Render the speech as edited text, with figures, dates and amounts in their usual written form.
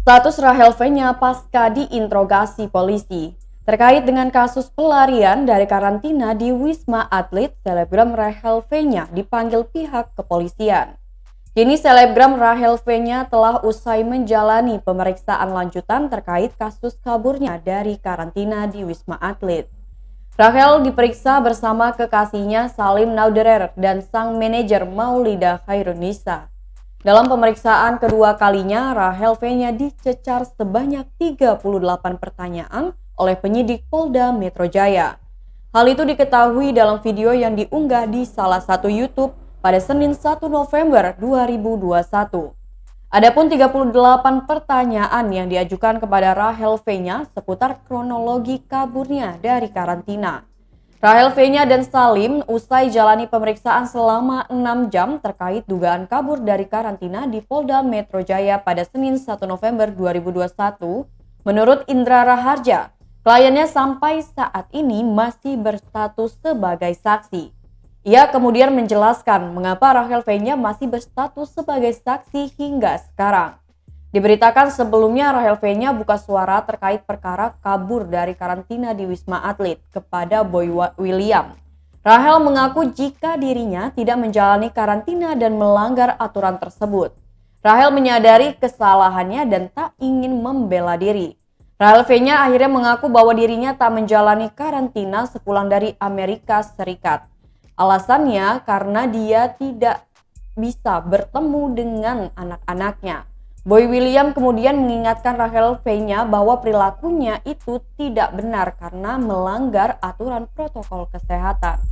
Status Rahel V-nya pasca diinterogasi polisi. Terkait dengan kasus pelarian dari karantina di Wisma Atlet, selebgram Rahel V-nya dipanggil pihak kepolisian. Kini selebgram Rahel V-nya telah usai menjalani pemeriksaan lanjutan terkait kasus kaburnya dari karantina di Wisma Atlet. Rahel diperiksa bersama kekasihnya Salim Nauderer dan sang manajer Maulida Khairunisa. Dalam pemeriksaan kedua kalinya, Rahel V-nya dicecar sebanyak 38 pertanyaan oleh penyidik Polda Metro Jaya. Hal itu diketahui dalam video yang diunggah di salah satu YouTube pada Senin 1 November 2021. Adapun 38 pertanyaan yang diajukan kepada Rahel V-nya seputar kronologi kaburnya dari karantina. Rahel V-nya dan Salim usai jalani pemeriksaan selama 6 jam terkait dugaan kabur dari karantina di Polda Metro Jaya pada Senin 1 November 2021. Menurut Indra Raharja, kliennya sampai saat ini masih berstatus sebagai saksi. Ia kemudian menjelaskan mengapa Rahel V-nya masih berstatus sebagai saksi hingga sekarang. Diberitakan sebelumnya Rahel V-nya buka suara terkait perkara kabur dari karantina di Wisma Atlet kepada Boy William. Rahel mengaku jika dirinya tidak menjalani karantina dan melanggar aturan tersebut. Rahel menyadari kesalahannya dan tak ingin membela diri. Rahel V-nya akhirnya mengaku bahwa dirinya tak menjalani karantina sepulang dari Amerika Serikat. Alasannya karena dia tidak bisa bertemu dengan anak-anaknya. Boy William kemudian mengingatkan Rahel V-nya bahwa perilakunya itu tidak benar karena melanggar aturan protokol kesehatan.